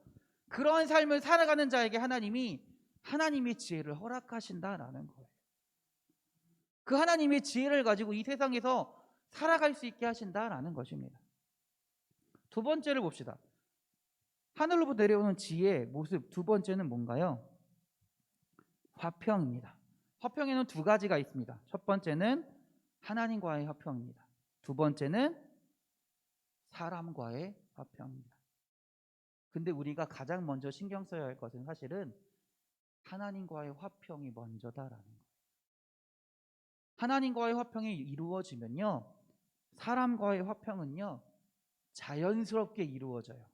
그러한 삶을 살아가는 자에게 하나님이 하나님의 지혜를 허락하신다라는 거예요. 그 하나님의 지혜를 가지고 이 세상에서 살아갈 수 있게 하신다라는 것입니다. 두 번째를 봅시다. 하늘로부터 내려오는 지혜의 모습 두 번째는 뭔가요? 화평입니다. 화평에는 두 가지가 있습니다. 첫 번째는 하나님과의 화평입니다. 두 번째는 사람과의 화평입니다. 근데 우리가 가장 먼저 신경 써야 할 것은 사실은 하나님과의 화평이 먼저다라는 거예요. 하나님과의 화평이 이루어지면요, 사람과의 화평은요 자연스럽게 이루어져요.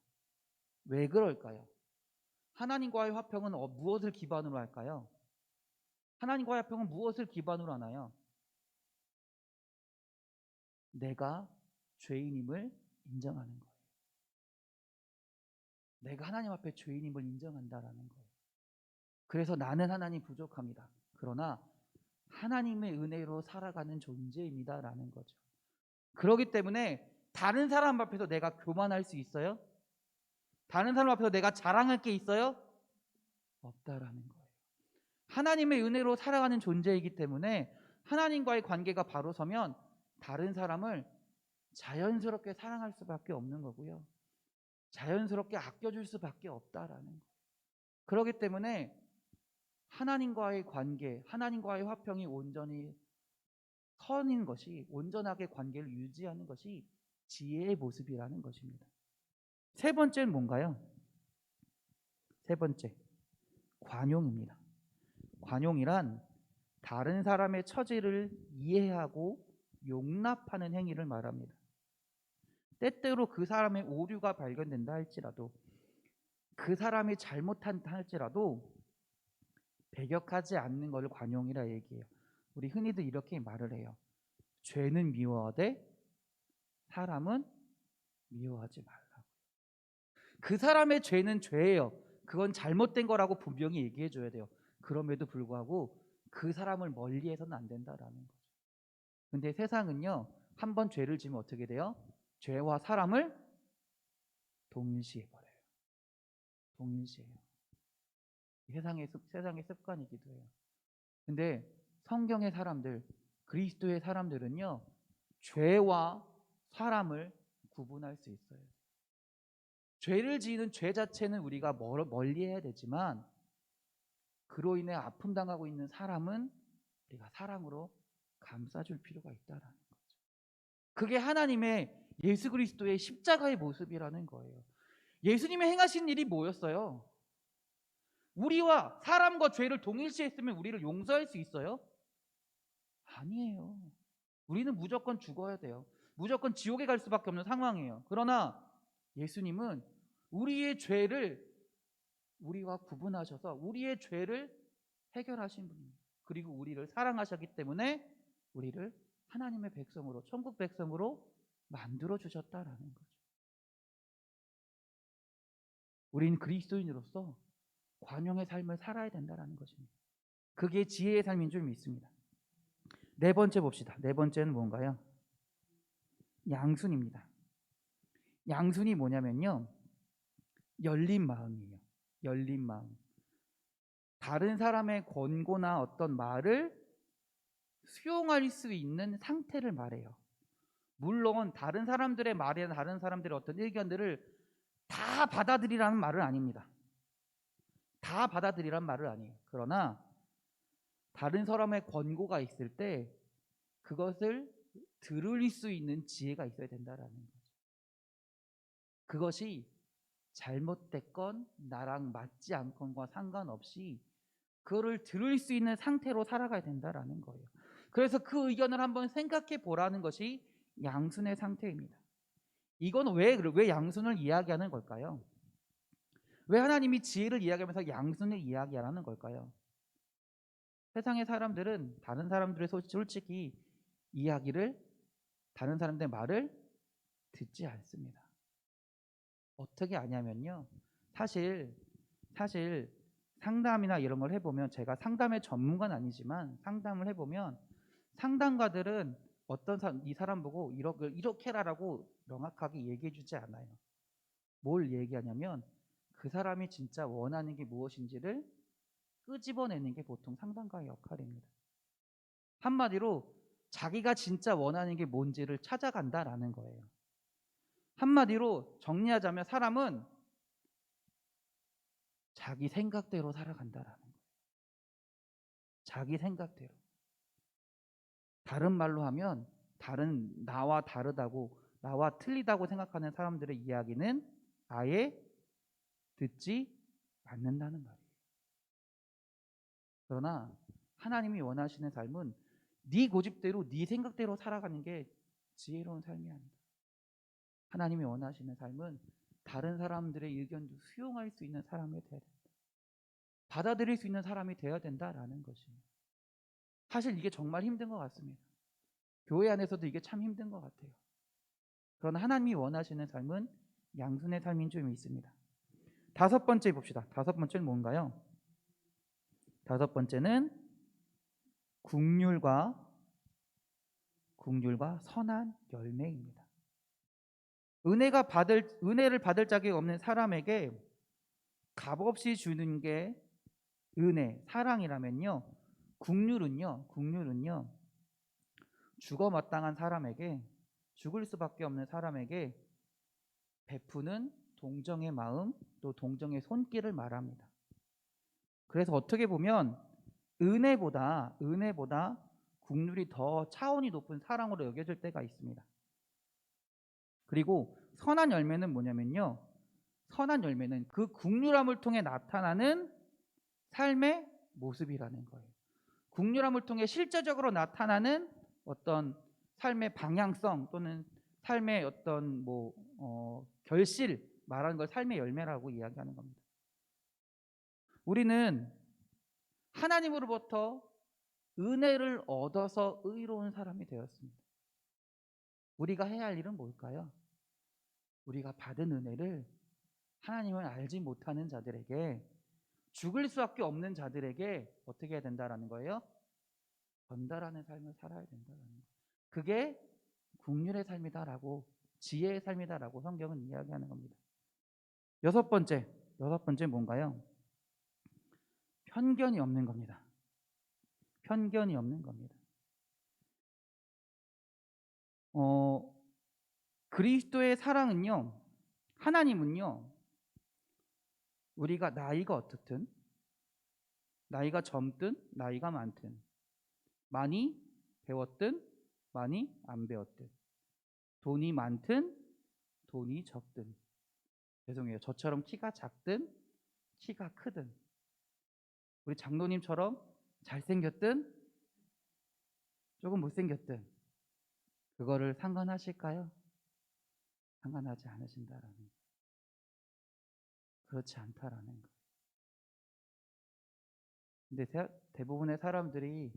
왜 그럴까요? 하나님과의 화평은 무엇을 기반으로 할까요? 하나님과의 화평은 무엇을 기반으로 하나요? 내가 죄인임을 인정하는 거예요. 내가 하나님 앞에 죄인임을 인정한다라는 거예요. 그래서 나는 하나님 부족합니다. 그러나 하나님의 은혜로 살아가는 존재입니다라는 거죠. 그렇기 때문에 다른 사람 앞에서 내가 교만할 수 있어요? 다른 사람 앞에서 내가 자랑할 게 있어요? 없다라는 거예요. 하나님의 은혜로 살아가는 존재이기 때문에 하나님과의 관계가 바로 서면 다른 사람을 자연스럽게 사랑할 수밖에 없는 거고요. 자연스럽게 아껴줄 수밖에 없다라는 거예요. 그렇기 때문에 하나님과의 관계, 하나님과의 화평이 온전히 선인 것이, 온전하게 관계를 유지하는 것이 지혜의 모습이라는 것입니다. 세 번째는 뭔가요? 세 번째, 관용입니다. 관용이란 다른 사람의 처지를 이해하고 용납하는 행위를 말합니다. 때때로 그 사람의 오류가 발견된다 할지라도, 그 사람이 잘못한다 할지라도 배격하지 않는 것을 관용이라 얘기해요. 우리 흔히들 이렇게 말을 해요. 죄는 미워하되 사람은 미워하지 말라고. 그 사람의 죄는 죄예요. 그건 잘못된 거라고 분명히 얘기해 줘야 돼요. 그럼에도 불구하고 그 사람을 멀리해서는 안 된다라는 거죠. 근데 세상은요, 한번 죄를 지면 어떻게 돼요? 죄와 사람을 동일시해 버려요. 동일시해요. 세상의 습관이기도 해요. 근데 성경의 사람들, 그리스도의 사람들은요, 죄와 사람을 구분할 수 있어요. 죄를 지는 죄 자체는 우리가 멀리해야 되지만, 그로 인해 아픔 당하고 있는 사람은 우리가 사랑으로 감싸줄 필요가 있다라는 거죠. 그게 하나님의 예수 그리스도의 십자가의 모습이라는 거예요. 예수님이 행하신 일이 뭐였어요? 우리와 사람과 죄를 동일시했으면 우리를 용서할 수 있어요? 아니에요. 우리는 무조건 죽어야 돼요. 무조건 지옥에 갈 수밖에 없는 상황이에요. 그러나 예수님은 우리의 죄를 우리와 구분하셔서 우리의 죄를 해결하신 분입니다. 그리고 우리를 사랑하셨기 때문에 우리를 하나님의 백성으로, 천국 백성으로 만들어 주셨다라는 거죠. 우리는 그리스도인으로서 관용의 삶을 살아야 된다는 것입니다. 그게 지혜의 삶인 줄 믿습니다. 네 번째 봅시다. 네 번째는 뭔가요? 양순입니다. 양순이 뭐냐면요, 열린 마음이에요. 열린 마음. 다른 사람의 권고나 어떤 말을 수용할 수 있는 상태를 말해요. 물론 다른 사람들의 말이나 다른 사람들의 어떤 의견들을 다 받아들이라는 말은 아닙니다. 다 받아들이라는 말은 아니에요. 그러나 다른 사람의 권고가 있을 때 그것을 들을 수 있는 지혜가 있어야 된다라는 거죠. 그것이 잘못됐건 나랑 맞지 않건과 상관없이 그거를 들을 수 있는 상태로 살아가야 된다라는 거예요. 그래서 그 의견을 한번 생각해 보라는 것이 양순의 상태입니다. 이건 왜 양순을 이야기하는 걸까요? 왜 하나님이 지혜를 이야기하면서 양순을 이야기하라는 걸까요? 세상의 사람들은 다른 사람들의 솔직히 이야기를, 다른 사람들의 말을 듣지 않습니다. 어떻게 아냐면요, 사실 상담이나 이런 걸 해보면, 제가 상담의 전문가는 아니지만 상담을 해보면 상담가들은 이 사람 보고 이렇게 해라라고 명확하게 얘기해 주지 않아요. 뭘 얘기하냐면 그 사람이 진짜 원하는 게 무엇인지를 끄집어내는 게 보통 상담가의 역할입니다. 한마디로 자기가 진짜 원하는 게 뭔지를 찾아간다라는 거예요. 한마디로 정리하자면 사람은 자기 생각대로 살아간다라는 거예요. 자기 생각대로. 다른 말로 하면 나와 다르다고, 나와 틀리다고 생각하는 사람들의 이야기는 아예 듣지 않는다는 말이에요. 그러나 하나님이 원하시는 삶은 네 고집대로 네 생각대로 살아가는 게 지혜로운 삶이 아니다. 하나님이 원하시는 삶은 다른 사람들의 의견도 수용할 수 있는 사람이 되어야 된다. 받아들일 수 있는 사람이 되어야 된다라는 것이에요. 사실 이게 정말 힘든 것 같습니다. 교회 안에서도 이게 참 힘든 것 같아요. 그러나 하나님이 원하시는 삶은 양순의 삶인 줄 믿습니다. 다섯 번째 봅시다. 다섯 번째는 뭔가요? 다섯 번째는 긍휼과 선한 열매입니다. 은혜를 받을 자격이 없는 사람에게 값없이 주는 게 은혜, 사랑이라면요. 긍휼은요. 죽어 마땅한 사람에게, 죽을 수밖에 없는 사람에게 베푸는 동정의 마음, 또 동정의 손길을 말합니다. 그래서 어떻게 보면 은혜보다 긍휼이 더 차원이 높은 사랑으로 여겨질 때가 있습니다. 그리고 선한 열매는 뭐냐면요. 선한 열매는 그 긍휼함을 통해 나타나는 삶의 모습이라는 거예요. 긍휼함을 통해 실제적으로 나타나는 어떤 삶의 방향성 또는 삶의 어떤 결실, 말하는 걸 삶의 열매라고 이야기하는 겁니다. 우리는 하나님으로부터 은혜를 얻어서 의로운 사람이 되었습니다. 우리가 해야 할 일은 뭘까요? 우리가 받은 은혜를 하나님을 알지 못하는 자들에게, 죽을 수밖에 없는 자들에게 어떻게 해야 된다라는 거예요? 전달하는 삶을 살아야 된다는 거예요. 그게 긍휼의 삶이다라고, 지혜의 삶이다라고 성경은 이야기하는 겁니다. 여섯 번째 뭔가요? 편견이 없는 겁니다. 편견이 없는 겁니다. 그리스도의 사랑은요, 하나님은요, 우리가 나이가 어떻든, 나이가 젊든 나이가 많든, 많이 배웠든 많이 안 배웠든, 돈이 많든 돈이 적든, 죄송해요, 저처럼 키가 작든 키가 크든, 우리 장로님처럼 잘생겼든 조금 못생겼든, 그거를 상관하실까요? 상관하지 않으신다라는 거예요. 그렇지 않다라는 거예요. 근데 대부분의 사람들이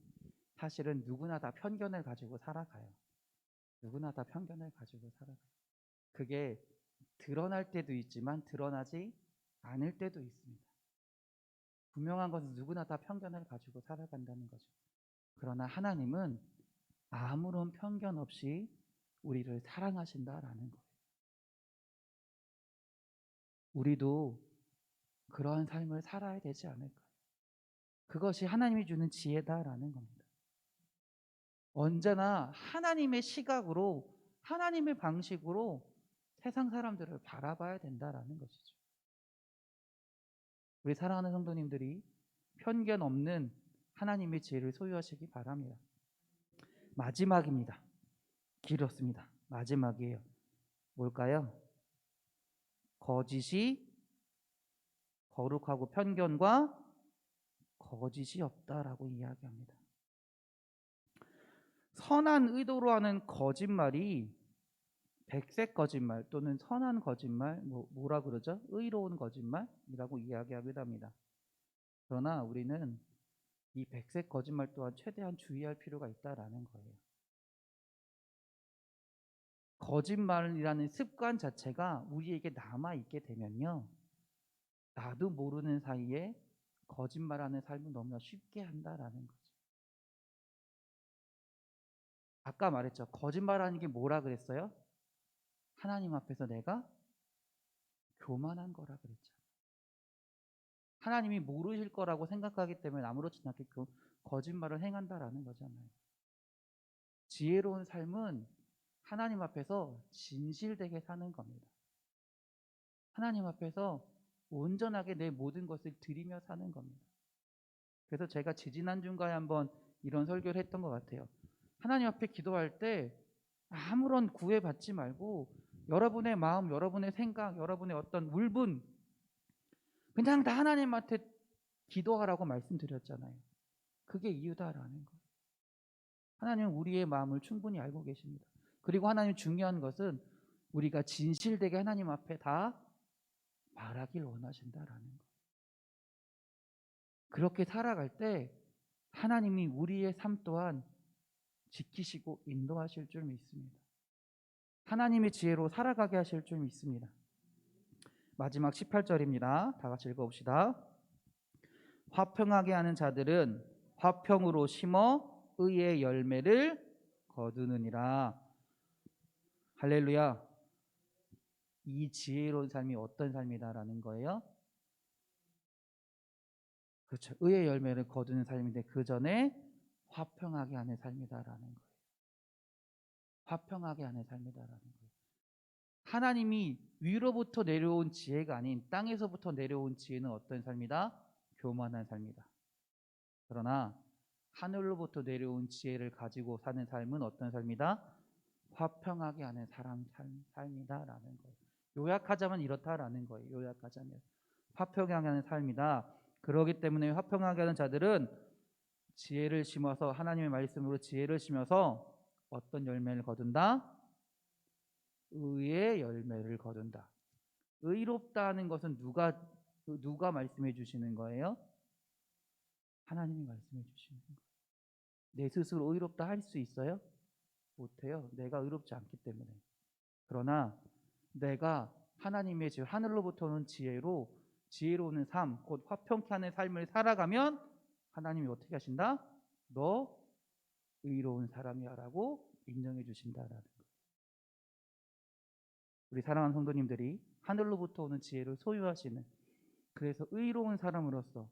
사실은 누구나 다 편견을 가지고 살아가요. 누구나 다 편견을 가지고 살아가요. 그게 드러날 때도 있지만 드러나지 않을 때도 있습니다. 분명한 것은 누구나 다 편견을 가지고 살아간다는 거죠. 그러나 하나님은 아무런 편견 없이 우리를 사랑하신다라는 거예요. 우리도 그러한 삶을 살아야 되지 않을까요? 그것이 하나님이 주는 지혜다라는 겁니다. 언제나 하나님의 시각으로, 하나님의 방식으로 세상 사람들을 바라봐야 된다라는 것이죠. 우리 사랑하는 성도님들이 편견 없는 하나님의 지혜를 소유하시기 바랍니다. 마지막입니다. 길었습니다. 마지막이에요. 뭘까요? 거짓이, 거룩하고 편견과 거짓이 없다라고 이야기합니다. 선한 의도로 하는 거짓말이 백색 거짓말 또는 선한 거짓말, 뭐라 그러죠? 의로운 거짓말이라고 이야기하기도 합니다. 그러나 우리는 이 백색 거짓말 또한 최대한 주의할 필요가 있다라는 거예요. 거짓말이라는 습관 자체가 우리에게 남아있게 되면요, 나도 모르는 사이에 거짓말하는 삶을 너무나 쉽게 한다라는 거죠. 아까 말했죠. 거짓말하는 게 뭐라 그랬어요? 하나님 앞에서 내가 교만한 거라 그랬죠. 하나님이 모르실 거라고 생각하기 때문에 아무렇지 않게 거짓말을 행한다라는 거잖아요. 지혜로운 삶은 하나님 앞에서 진실되게 사는 겁니다. 하나님 앞에서 온전하게 내 모든 것을 드리며 사는 겁니다. 그래서 제가 지지난주인가에 한번 이런 설교를 했던 것 같아요. 하나님 앞에 기도할 때 아무런 구애받지 말고 여러분의 마음, 여러분의 생각, 여러분의 어떤 울분 그냥 다 하나님한테 기도하라고 말씀드렸잖아요. 그게 이유다라는 거예요. 하나님은 우리의 마음을 충분히 알고 계십니다. 그리고 하나님 중요한 것은 우리가 진실되게 하나님 앞에 다 말하길 원하신다라는 거예요. 그렇게 살아갈 때 하나님이 우리의 삶 또한 지키시고 인도하실 줄 믿습니다. 하나님의 지혜로 살아가게 하실 줄 믿습니다. 마지막 18절입니다. 다 같이 읽어봅시다. 화평하게 하는 자들은 화평으로 심어 의의 열매를 거두느니라. 할렐루야. 이 지혜로운 삶이 어떤 삶이다라는 거예요? 그렇죠. 의의 열매를 거두는 삶인데 그 전에 화평하게 하는 삶이다라는 거예요. 화평하게 하는 삶이다라는 거예요. 하나님이 위로부터 내려온 지혜가 아닌 땅에서부터 내려온 지혜는 어떤 삶이다? 교만한 삶이다. 그러나 하늘로부터 내려온 지혜를 가지고 사는 삶은 어떤 삶이다? 화평하게 하는 삶이다라는 거예요. 요약하자면 이렇다라는 거예요. 요약하자면 화평하게 하는 삶이다. 그러기 때문에 화평하게 하는 자들은 지혜를 심어서 하나님의 말씀으로 지혜를 심어서 어떤 열매를 거둔다? 의의 열매를 거둔다. 의롭다는 것은 누가 말씀해 주시는 거예요? 하나님이 말씀해 주시는 거예요. 내 스스로 의롭다 할 수 있어요? 못해요. 내가 의롭지 않기 때문에. 그러나 내가 하나님의 하늘로부터 오는 지혜로운 삶, 곧 화평케 하는 삶을 살아가면 하나님이 어떻게 하신다? 너 의로운 사람이야 라고 인정해 주신다라는 거예요. 우리 사랑하는 성도님들이 하늘로부터 오는 지혜를 소유하시는, 그래서 의로운 사람으로서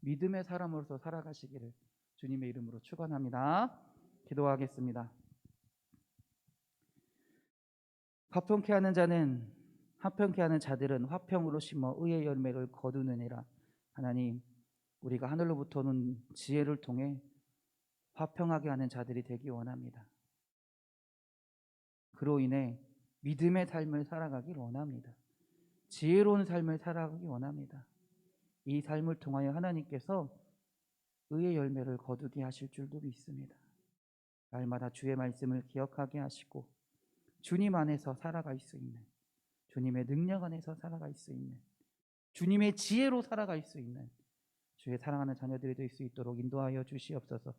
믿음의 사람으로서 살아가시기를 주님의 이름으로 축원합니다. 기도하겠습니다. 화평케 하는 자들은 화평으로 심어 의의 열매를 거두느니라. 하나님, 우리가 하늘로부터 오는 지혜를 통해 화평하게 하는 자들이 되기 원합니다. 그로 인해 믿음의 삶을 살아가길 원합니다. 지혜로운 삶을 살아가기 원합니다. 이 삶을 통하여 하나님께서 의의 열매를 거두게 하실 줄도 믿습니다. 날마다 주의 말씀을 기억하게 하시고 주님 안에서 살아갈 수 있는, 주님의 능력 안에서 살아갈 수 있는, 주님의 지혜로 살아갈 수 있는 주의 사랑하는 자녀들이 될 수 있도록 인도하여 주시옵소서.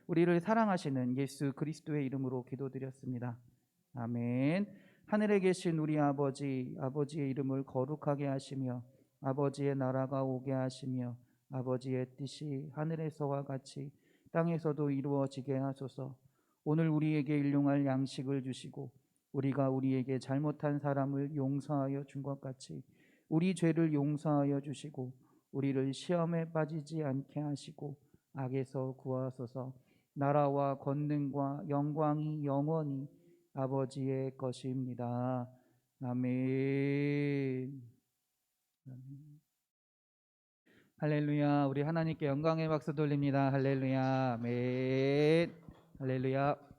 우리를 사랑하시는 예수 그리스도의 이름으로 기도드렸습니다. 아멘. 하늘에 계신 우리 아버지의 이름을 거룩하게 하시며 아버지의 나라가 오게 하시며 아버지의 뜻이 하늘에서와 같이 땅에서도 이루어지게 하소서. 오늘 우리에게 일용할 양식을 주시고 우리가 우리에게 잘못한 사람을 용서하여 준 것 같이 우리 죄를 용서하여 주시고 우리를 시험에 빠지지 않게 하시고 악에서 구하소서. 나라와 권능과 영광이 영원히 아버지의 것입니다. 아멘. 할렐루야. 우리 하나님께 영광의 박수 돌립니다. 할렐루야. 아멘. 할렐루야.